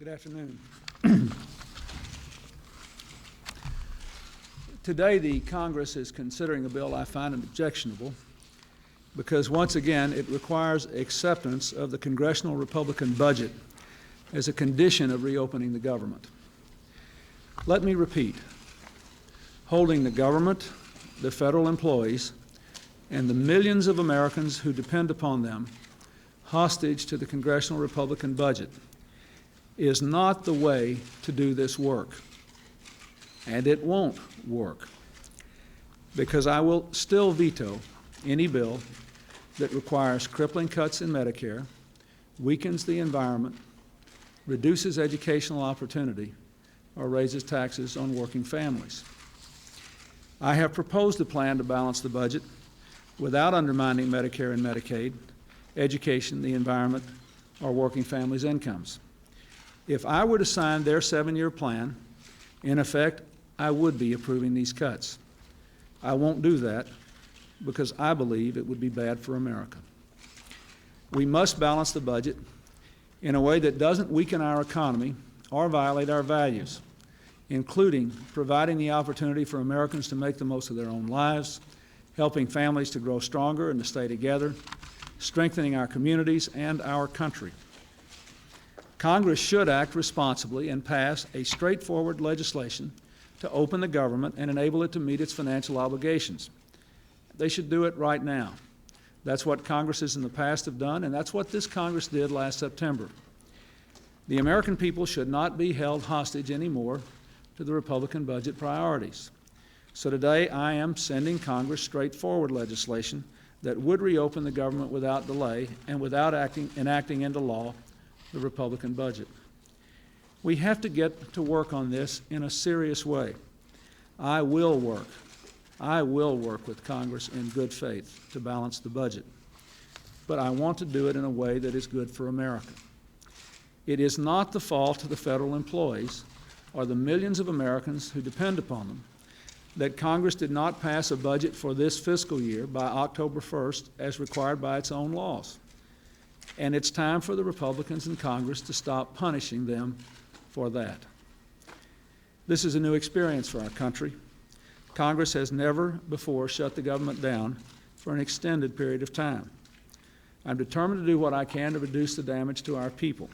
Good afternoon. Today, the Congress is considering a bill I find objectionable because, once again, it requires acceptance of the congressional Republican budget as a condition of reopening the government. Let me repeat, holding the government, the federal employees, and the millions of Americans who depend upon them hostage to the congressional Republican budget is not the way to do this work. And it won't work, because I will still veto any bill that requires crippling cuts in Medicare, weakens the environment, reduces educational opportunity, or raises taxes on working families. I have proposed a plan to balance the budget without undermining Medicare and Medicaid, education, the environment, or working families' incomes. If I were to sign their 7-year plan, in effect, I would be approving these cuts. I won't do that because I believe it would be bad for America. We must balance the budget in a way that doesn't weaken our economy or violate our values, including providing the opportunity for Americans to make the most of their own lives, helping families to grow stronger and to stay together, strengthening our communities and our country. Congress should act responsibly and pass a straightforward legislation to open the government and enable it to meet its financial obligations. They should do it right now. That's what Congresses in the past have done, and that's what this Congress did last September. The American people should not be held hostage anymore to the Republican budget priorities. So today I am sending Congress straightforward legislation that would reopen the government without delay and without enacting into law the Republican budget. We have to get to work on this in a serious way. I will work with Congress in good faith to balance the budget, but I want to do it in a way that is good for America. It is not the fault of the federal employees or the millions of Americans who depend upon them that Congress did not pass a budget for this fiscal year by October 1st as required by its own laws. And it's time for the Republicans in Congress to stop punishing them for that. This is a new experience for our country. Congress has never before shut the government down for an extended period of time. I'm determined to do what I can to reduce the damage to our people.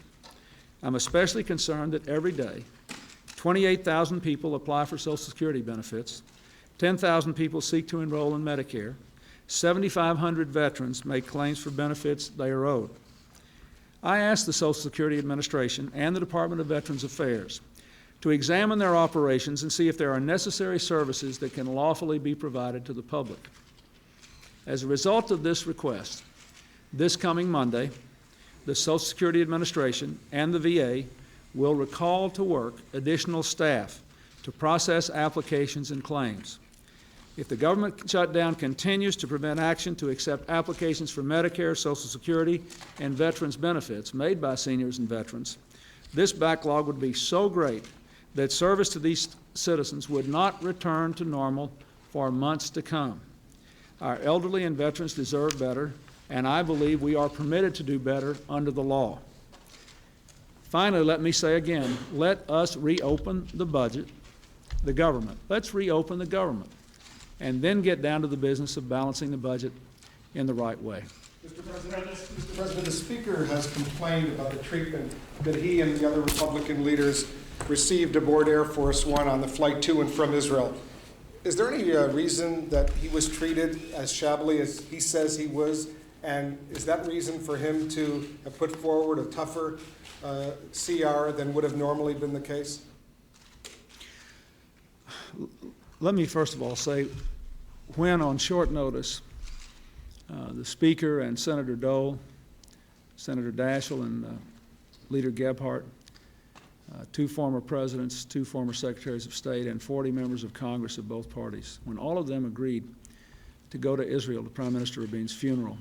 I'm especially concerned that every day 28,000 people apply for Social Security benefits, 10,000 people seek to enroll in Medicare, 7,500 veterans make claims for benefits they are owed. I asked the Social Security Administration and the Department of Veterans Affairs to examine their operations and see if there are necessary services that can lawfully be provided to the public. As a result of this request, this coming Monday, the Social Security Administration and the VA will recall to work additional staff to process applications and claims. If the government shutdown continues to prevent action to accept applications for Medicare, Social Security, and veterans benefits made by seniors and veterans, this backlog would be so great that service to these citizens would not return to normal for months to come. Our elderly and veterans deserve better, and I believe we are permitted to do better under the law. Finally, let me say again, let us reopen the budget, the government. Let's reopen the government, and then get down to the business of balancing the budget in the right way. Mr. President, the Speaker has complained about the treatment that he and the other Republican leaders received aboard Air Force One on the flight to and from Israel. Is there any reason that he was treated as shabbily as he says he was? And is that reason for him to have put forward a tougher CR than would have normally been the case? Let me first of all say, when on short notice, the Speaker and Senator Dole, Senator Daschle, and Leader Gebhardt, two former presidents, two former secretaries of state, and 40 members of Congress of both parties, when all of them agreed to go to Israel to Prime Minister Rabin's funeral,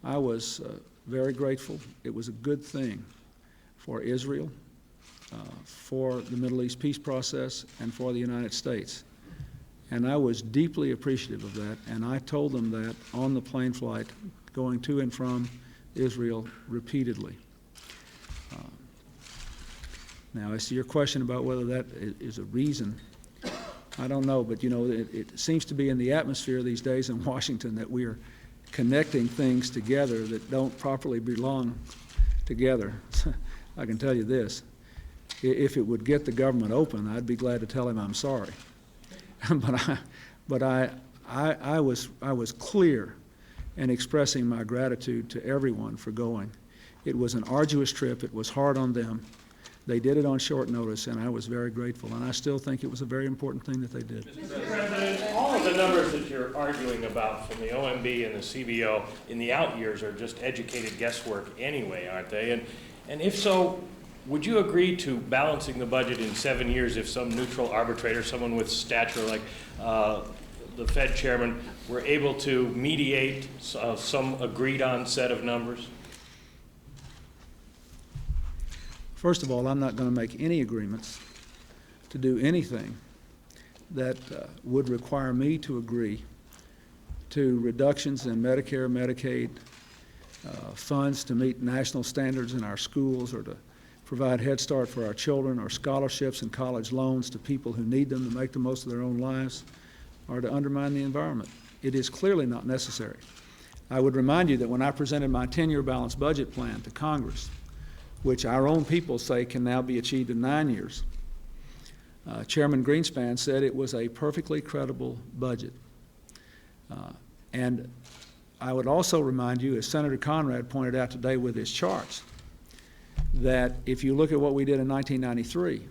I was very grateful. It was a good thing for Israel, for the Middle East peace process, and for the United States. And I was deeply appreciative of that, and I told them that on the plane flight going to and from Israel repeatedly. Now, as to your question about whether that is a reason, I don't know, but you know, it seems to be in the atmosphere these days in Washington that we are connecting things together that don't properly belong together. I can tell you this, if it would get the government open, I'd be glad to tell him I'm sorry. but I was clear in expressing my gratitude to everyone for going. It was an arduous trip. It was hard on them. They did it on short notice, and I was very grateful. And I still think it was a very important thing that they did. Mr. President, all of the numbers that you're arguing about from the OMB and the CBO in the out years are just educated guesswork anyway, aren't they? And if so, would you agree to balancing the budget in 7 years if some neutral arbitrator, someone with stature like the Fed chairman, were able to mediate some agreed-on set of numbers? First of all, I'm not going to make any agreements to do anything that would require me to agree to reductions in Medicare, Medicaid, funds to meet national standards in our schools, or to provide Head Start for our children, or scholarships and college loans to people who need them to make the most of their own lives, or to undermine the environment. It is clearly not necessary. I would remind you that when I presented my 10-year balanced budget plan to Congress, which our own people say can now be achieved in 9 years, Chairman Greenspan said it was a perfectly credible budget. And I would also remind you, as Senator Conrad pointed out today with his charts, that if you look at what we did in 1993,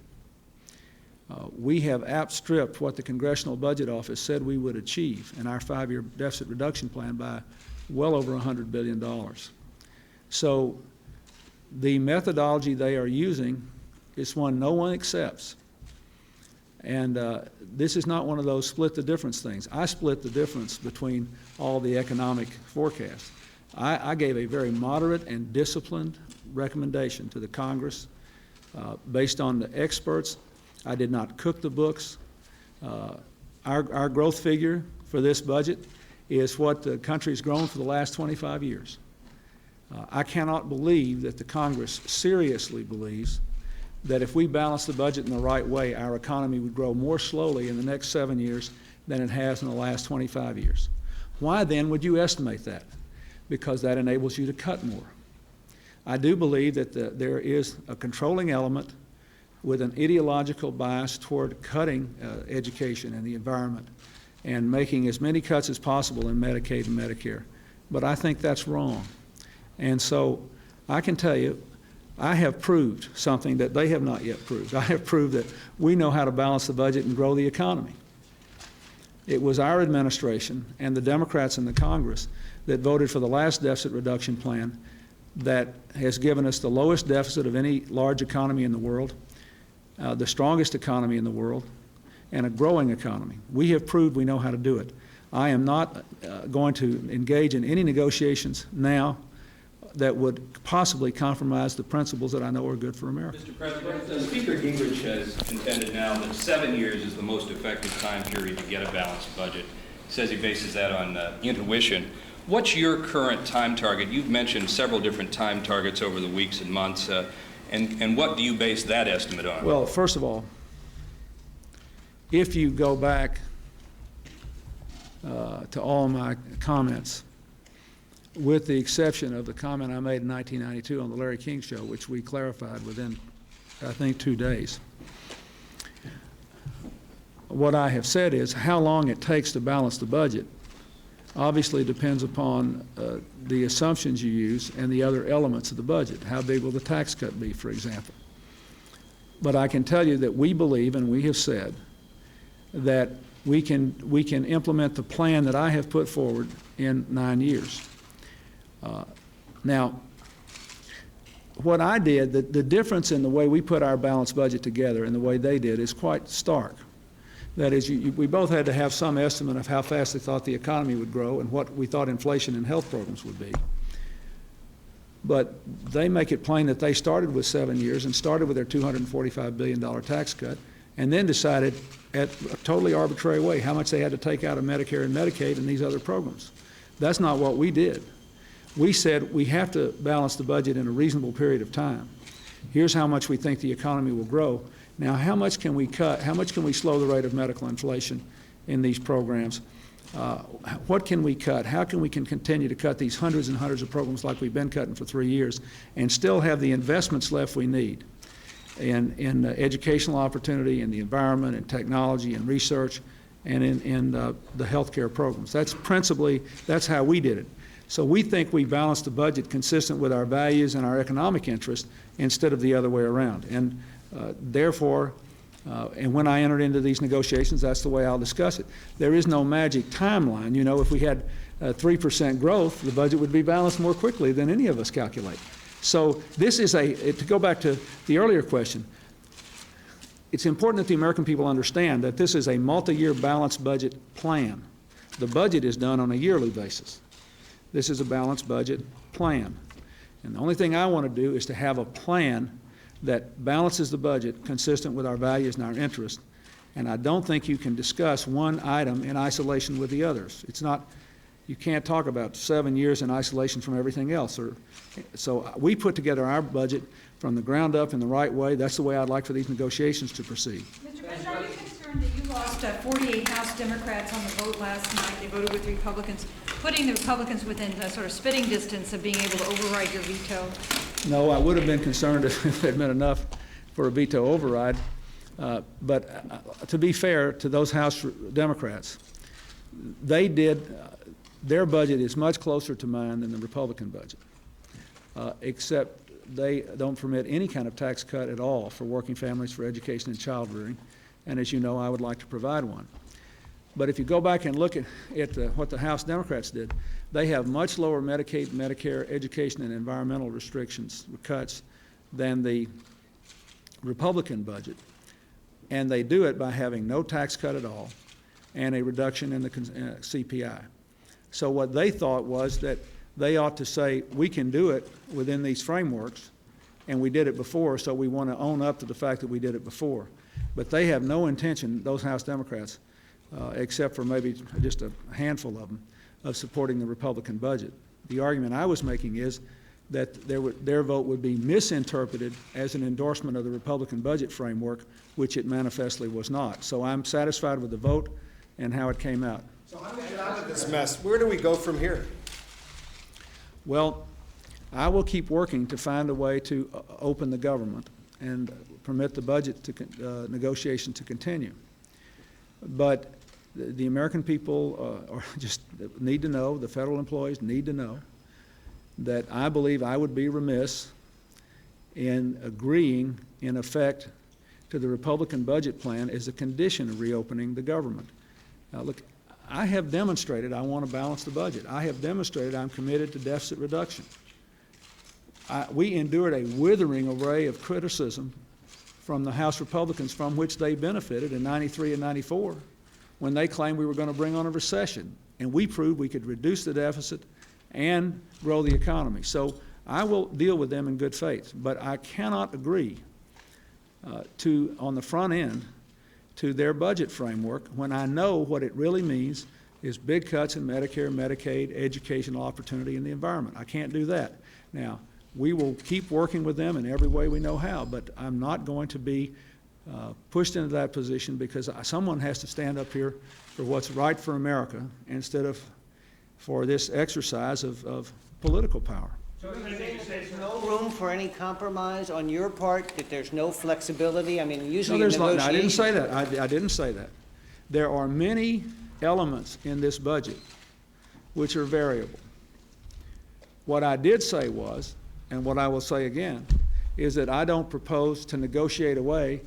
we have outstripped what the Congressional Budget Office said we would achieve in our 5-year deficit reduction plan by well over $100 billion. So the methodology they are using is one no one accepts. And this is not one of those split the difference things. I split the difference between all the economic forecasts. I gave a very moderate and disciplined recommendation to the Congress based on the experts. I did not cook the books. Our growth figure for this budget is what the country's grown for the last 25 years. I cannot believe that the Congress seriously believes that if we balance the budget in the right way, our economy would grow more slowly in the next 7 years than it has in the last 25 years. Why then would you estimate that? Because that enables you to cut more. I do believe that there is a controlling element with an ideological bias toward cutting education and the environment and making as many cuts as possible in Medicaid and Medicare. But I think that's wrong. And so I can tell you, I have proved something that they have not yet proved. I have proved that we know how to balance the budget and grow the economy. It was our administration and the Democrats in the Congress that voted for the last deficit reduction plan that has given us the lowest deficit of any large economy in the world, the strongest economy in the world, and a growing economy. We have proved we know how to do it. I am not going to engage in any negotiations now that would possibly compromise the principles that I know are good for America. Mr. President, Speaker Gingrich has contended now that 7 years is the most effective time period to get a balanced budget. He says he bases that on intuition. What's your current time target? You've mentioned several different time targets over the weeks and months, and what do you base that estimate on? Well, first of all, if you go back to all my comments, with the exception of the comment I made in 1992 on the Larry King Show, which we clarified within, I think, 2 days. What I have said is how long it takes to balance the budget obviously depends upon the assumptions you use and the other elements of the budget. How big will the tax cut be, for example? But I can tell you that we believe, and we have said, that we can implement the plan that I have put forward in 9 years. Now, what I did, the difference in the way we put our balanced budget together and the way they did is quite stark. That is, we both had to have some estimate of how fast they thought the economy would grow and what we thought inflation and health programs would be. But they make it plain that they started with 7 years and started with their $245 billion tax cut and then decided at a totally arbitrary way how much they had to take out of Medicare and Medicaid and these other programs. That's not what we did. We said we have to balance the budget in a reasonable period of time. Here's how much we think the economy will grow. Now, how much can we cut? How much can we slow the rate of medical inflation in these programs? What can we cut? How can we continue to cut these hundreds and hundreds of programs like we've been cutting for 3 years and still have the investments left we need in educational opportunity, in the environment, in technology, in research, and in the healthcare programs? That's how we did it. So we think we balanced the budget consistent with our values and our economic interest instead of the other way around. And therefore, and when I entered into these negotiations, that's the way I'll discuss it. There is no magic timeline. You know, if we had 3% growth, the budget would be balanced more quickly than any of us calculate. So this is to go back to the earlier question, it's important that the American people understand that this is a multi-year balanced budget plan. The budget is done on a yearly basis. This is a balanced budget plan. And the only thing I want to do is to have a plan that balances the budget consistent with our values and our interests. And I don't think you can discuss one item in isolation with the others. It's not, you can't talk about 7 years in isolation from everything else. So we put together our budget from the ground up in the right way. That's the way I'd like for these negotiations to proceed. Mr. President, are you concerned that you lost 48 House Democrats on the vote last night? They voted with Republicans, putting the Republicans within a sort of spitting distance of being able to override your veto? No, I would have been concerned if it had been enough for a veto override. But to be fair to those House Democrats, their budget is much closer to mine than the Republican budget, except they don't permit any kind of tax cut at all for working families, for education and child rearing. And as you know, I would like to provide one. But if you go back and look at what the House Democrats did, they have much lower Medicaid, Medicare, education, and environmental restrictions, cuts, than the Republican budget. And they do it by having no tax cut at all and a reduction in the CPI. So what they thought was that they ought to say, we can do it within these frameworks, and we did it before, so we want to own up to the fact that we did it before. But they have no intention, those House Democrats, except for maybe just a handful of them, of supporting the Republican budget. The argument I was making is that their vote would be misinterpreted as an endorsement of the Republican budget framework, which it manifestly was not. So I'm satisfied with the vote and how it came out. So how do we get out of this mess? Where do we go from here? Well, I will keep working to find a way to open the government and permit the budget negotiation to continue. But the American people just need to know, the federal employees need to know, that I believe I would be remiss in agreeing, in effect, to the Republican budget plan as a condition of reopening the government. Now, look, I have demonstrated I want to balance the budget. I have demonstrated I'm committed to deficit reduction. We endured a withering array of criticism from the House Republicans from which they benefited in '93 and '94 when they claimed we were going to bring on a recession. And we proved we could reduce the deficit and grow the economy. So I will deal with them in good faith. But I cannot agree on the front end, to their budget framework when I know what it really means is big cuts in Medicare, Medicaid, educational opportunity, and the environment. I can't do that. Now, we will keep working with them in every way we know how, but I'm not going to be pushed into that position because someone has to stand up here for what's right for America instead of for this exercise of political power. So you're saying that there's no room for any compromise on your part, that there's no flexibility? I mean, usually in negotiations... No, I didn't say that. I didn't say that. There are many elements in this budget which are variable. What I did say was, and what I will say again, is that I don't propose to negotiate away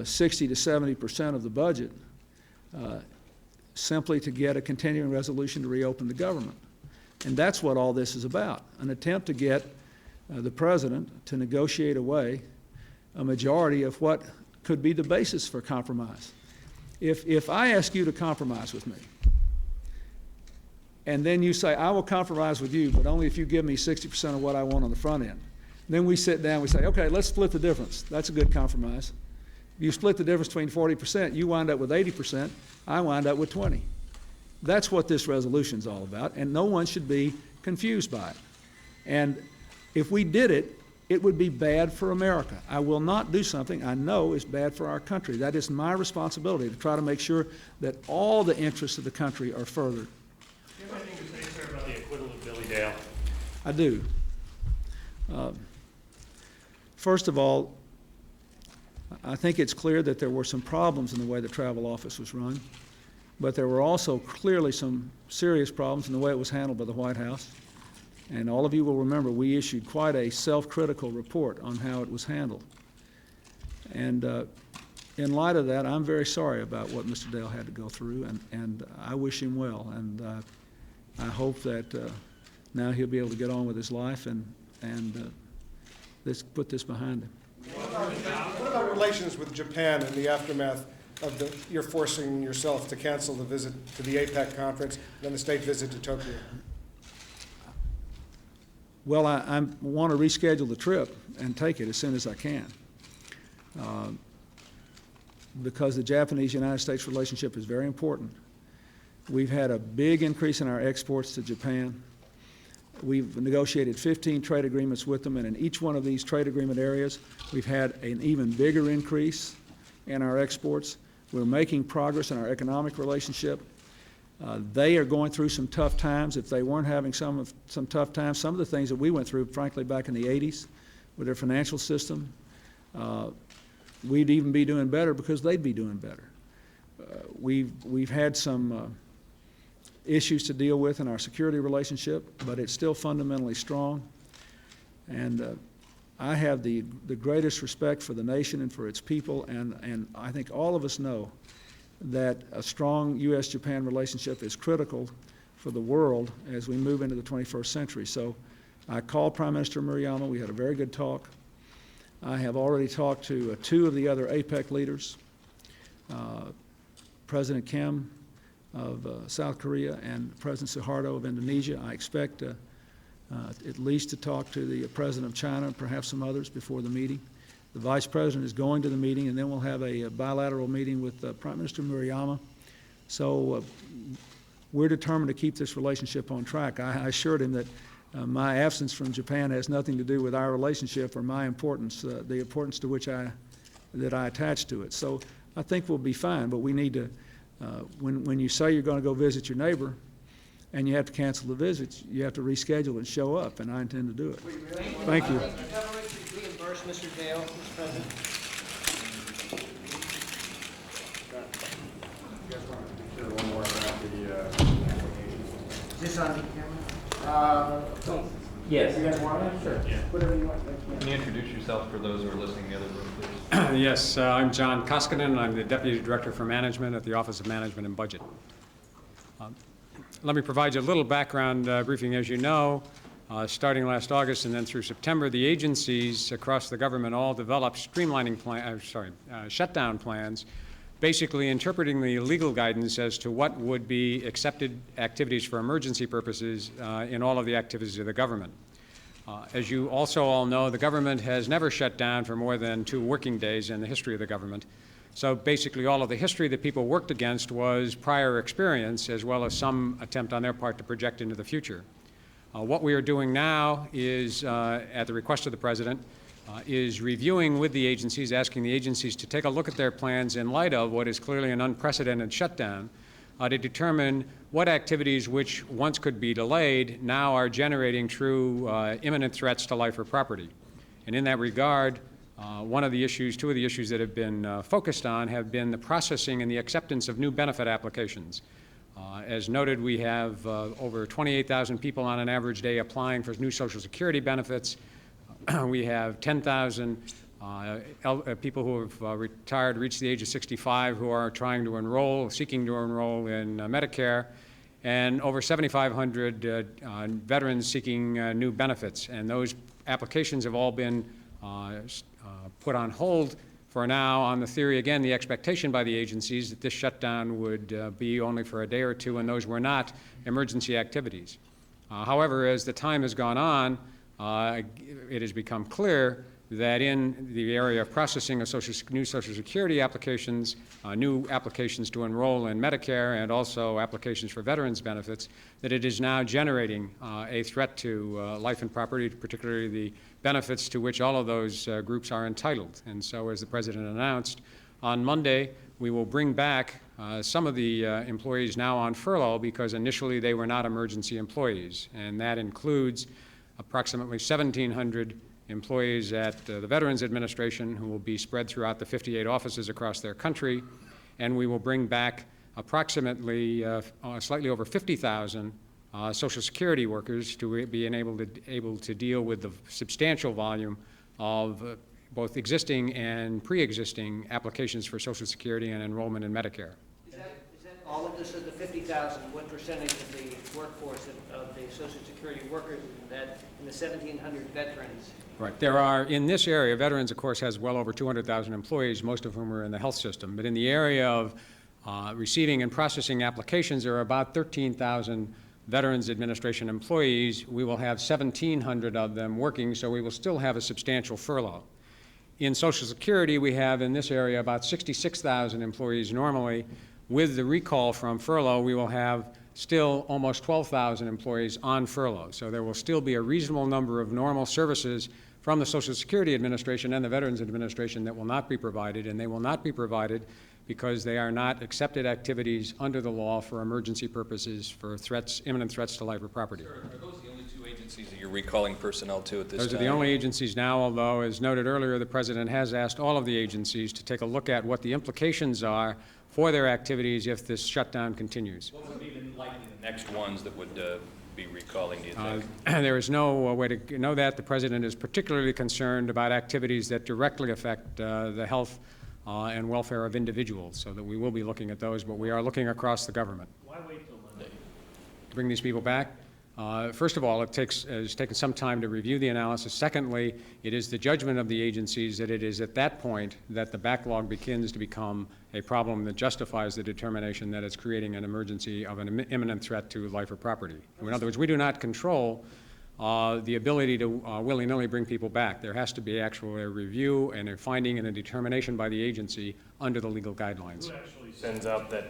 60 to 70% of the budget simply to get a continuing resolution to reopen the government. And that's what all this is about, an attempt to get the president to negotiate away a majority of what could be the basis for compromise. If I ask you to compromise with me, and then you say, I will compromise with you, but only if you give me 60% of what I want on the front end. Then we sit down, we say, okay, let's split the difference. That's a good compromise. You split the difference between 40%, you wind up with 80%, I wind up with 20%. That's what this resolution is all about, and no one should be confused by it. And if we did it it would be bad for America. I will not do something I know is bad for our country. That is my responsibility, to try to make sure that all the interests of the country are furthered. Do you have anything to say, sir, about the acquittal of Billy Dale? I do. First of all, I think it's clear that there were some problems in the way the travel office was run, but there were also clearly some serious problems in the way it was handled by the White House. And all of you will remember we issued quite a self-critical report on how it was handled. And in light of that, I'm very sorry about what Mr. Dale had to go through, and I wish him well. And I hope that now he'll be able to get on with his life and let's put this behind him. What about relations with Japan in the aftermath of your forcing yourself to cancel the visit to the APEC conference, then the state visit to Tokyo? Well, I want to reschedule the trip and take it as soon as I can, because the Japanese-United States relationship is very important. We've had a big increase in our exports to Japan. We've negotiated 15 trade agreements with them, and in each one of these trade agreement areas, we've had an even bigger increase in our exports. We're making progress in our economic relationship. They are going through some tough times. If they weren't having some tough times, some of the things that we went through, frankly, back in the 80s with their financial system, we'd even be doing better because they'd be doing better. We've had some issues to deal with in our security relationship, but it's still fundamentally strong. And I have the greatest respect for the nation and for its people, and I think all of us know that a strong U.S.-Japan relationship is critical for the world as we move into the 21st century. So I called Prime Minister Murayama. We had a very good talk. I have already talked to two of the other APEC leaders, President Kim of South Korea and President Suharto of Indonesia. I expect at least to talk to the President of China and perhaps some others before the meeting. The Vice President is going to the meeting, and then we'll have a bilateral meeting with Prime Minister Murayama. So we're determined to keep this relationship on track. I assured him that my absence from Japan has nothing to do with our relationship or my importance, the importance to which I attach to it. So I think we'll be fine, but we need to, when you say you're going to go visit your neighbor and you have to cancel the visit, you have to reschedule and show up, and I intend to do it. Thank you. Reimburse Mr. Dale, Mr. President. Is this on the camera? Yes. You guys want it? Sure. Yeah. Whatever you want. Can you introduce yourself for those who are listening in the other room, please? Yes, I'm John Koskinen. I'm the Deputy Director for Management at the Office of Management and Budget. Let me provide you a little background briefing. As you know, starting last August and then through September, the agencies across the government all developed shutdown plans, basically interpreting the legal guidance as to what would be accepted activities for emergency purposes in all of the activities of the government. As you also all know, the government has never shut down for more than 2 working days in the history of the government. So basically all of the history that people worked against was prior experience, as well as some attempt on their part to project into the future. What we are doing now is, at the request of the President, is reviewing with the agencies, asking the agencies to take a look at their plans in light of what is clearly an unprecedented shutdown, to determine what activities which once could be delayed now are generating true imminent threats to life or property. And in that regard, two of the issues that have been focused on have been the processing and the acceptance of new benefit applications. As noted, we have over 28,000 people on an average day applying for new Social Security benefits. We have 10,000 people who have retired, reached the age of 65, who are trying to enroll, seeking to enroll in Medicare, and over 7,500 veterans seeking new benefits. And those applications have all been put on hold for now on the theory, again, the expectation by the agencies that this shutdown would be only for a day or two, and those were not emergency activities. However, as the time has gone on, it has become clear that in the area of processing of new Social Security applications, new applications to enroll in Medicare, and also applications for veterans benefits, that it is now generating a threat to life and property, particularly the benefits to which all of those groups are entitled. And so, as the President announced, on Monday, we will bring back some of the employees now on furlough because initially they were not emergency employees, and that includes approximately 1,700 employees at the Veterans Administration who will be spread throughout the 58 offices across their country, and we will bring back approximately slightly over 50,000 Social Security workers to be able to deal with the substantial volume of both existing and pre-existing applications for Social Security and enrollment in Medicare. Is that all of this of the 50,000? What percentage of the workforce of the Social Security workers in the 1,700 veterans? Right. There are, in this area, veterans, of course, has well over 200,000 employees, most of whom are in the health system. But in the area of receiving and processing applications, there are about 13,000 Veterans Administration employees. We will have 1,700 of them working, so we will still have a substantial furlough. In Social Security, we have in this area about 66,000 employees normally. With the recall from furlough, we will have still almost 12,000 employees on furlough. So there will still be a reasonable number of normal services from the Social Security Administration and the Veterans Administration that will not be provided, and they will not be provided because they are not accepted activities under the law for emergency purposes, for threats, imminent threats to life or property. Sir, are those the only two agencies that you're recalling personnel to at this time? Those are the only agencies now, although, as noted earlier, the President has asked all of the agencies to take a look at what the implications are for their activities if this shutdown continues. What would be likely the next ones that would be recalling, do you think? There is no way to know that. The President is particularly concerned about activities that directly affect the health and welfare of individuals, so that we will be looking at those, but we are looking across the government. Why wait till Monday? To bring these people back? First of all, it's taken some time to review the analysis. Secondly, it is the judgment of the agencies that it is at that point that the backlog begins to become a problem that justifies the determination that it's creating an emergency of an imminent threat to life or property. In other words, we do not control the ability to willy-nilly bring people back. There has to be actually a review and a finding and a determination by the agency under the legal guidelines. Who actually sends out that,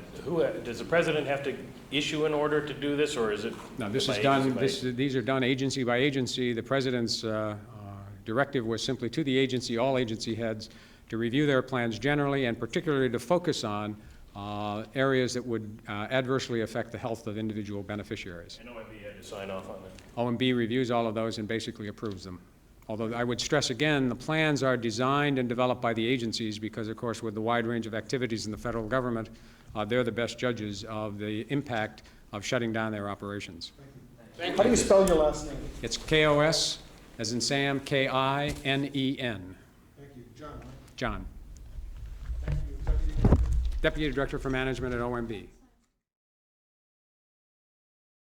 does the President have to issue an order to do this, or is it? No, this is by done, agency these are done agency by agency. The President's directive was simply to the agency, all agency heads, to review their plans generally and particularly to focus on areas that would adversely affect the health of individual beneficiaries. I know OMB had to sign off on that. OMB reviews all of those and basically approves them. Although I would stress again, the plans are designed and developed by the agencies because, of course, with the wide range of activities in the federal government, they're the best judges of the impact of shutting down their operations. How do you spell your last name? It's KOS, as in Sam, K-I-N-E-N. Thank you. John. John, Thank you. Deputy Director. Deputy Director for Management at OMB.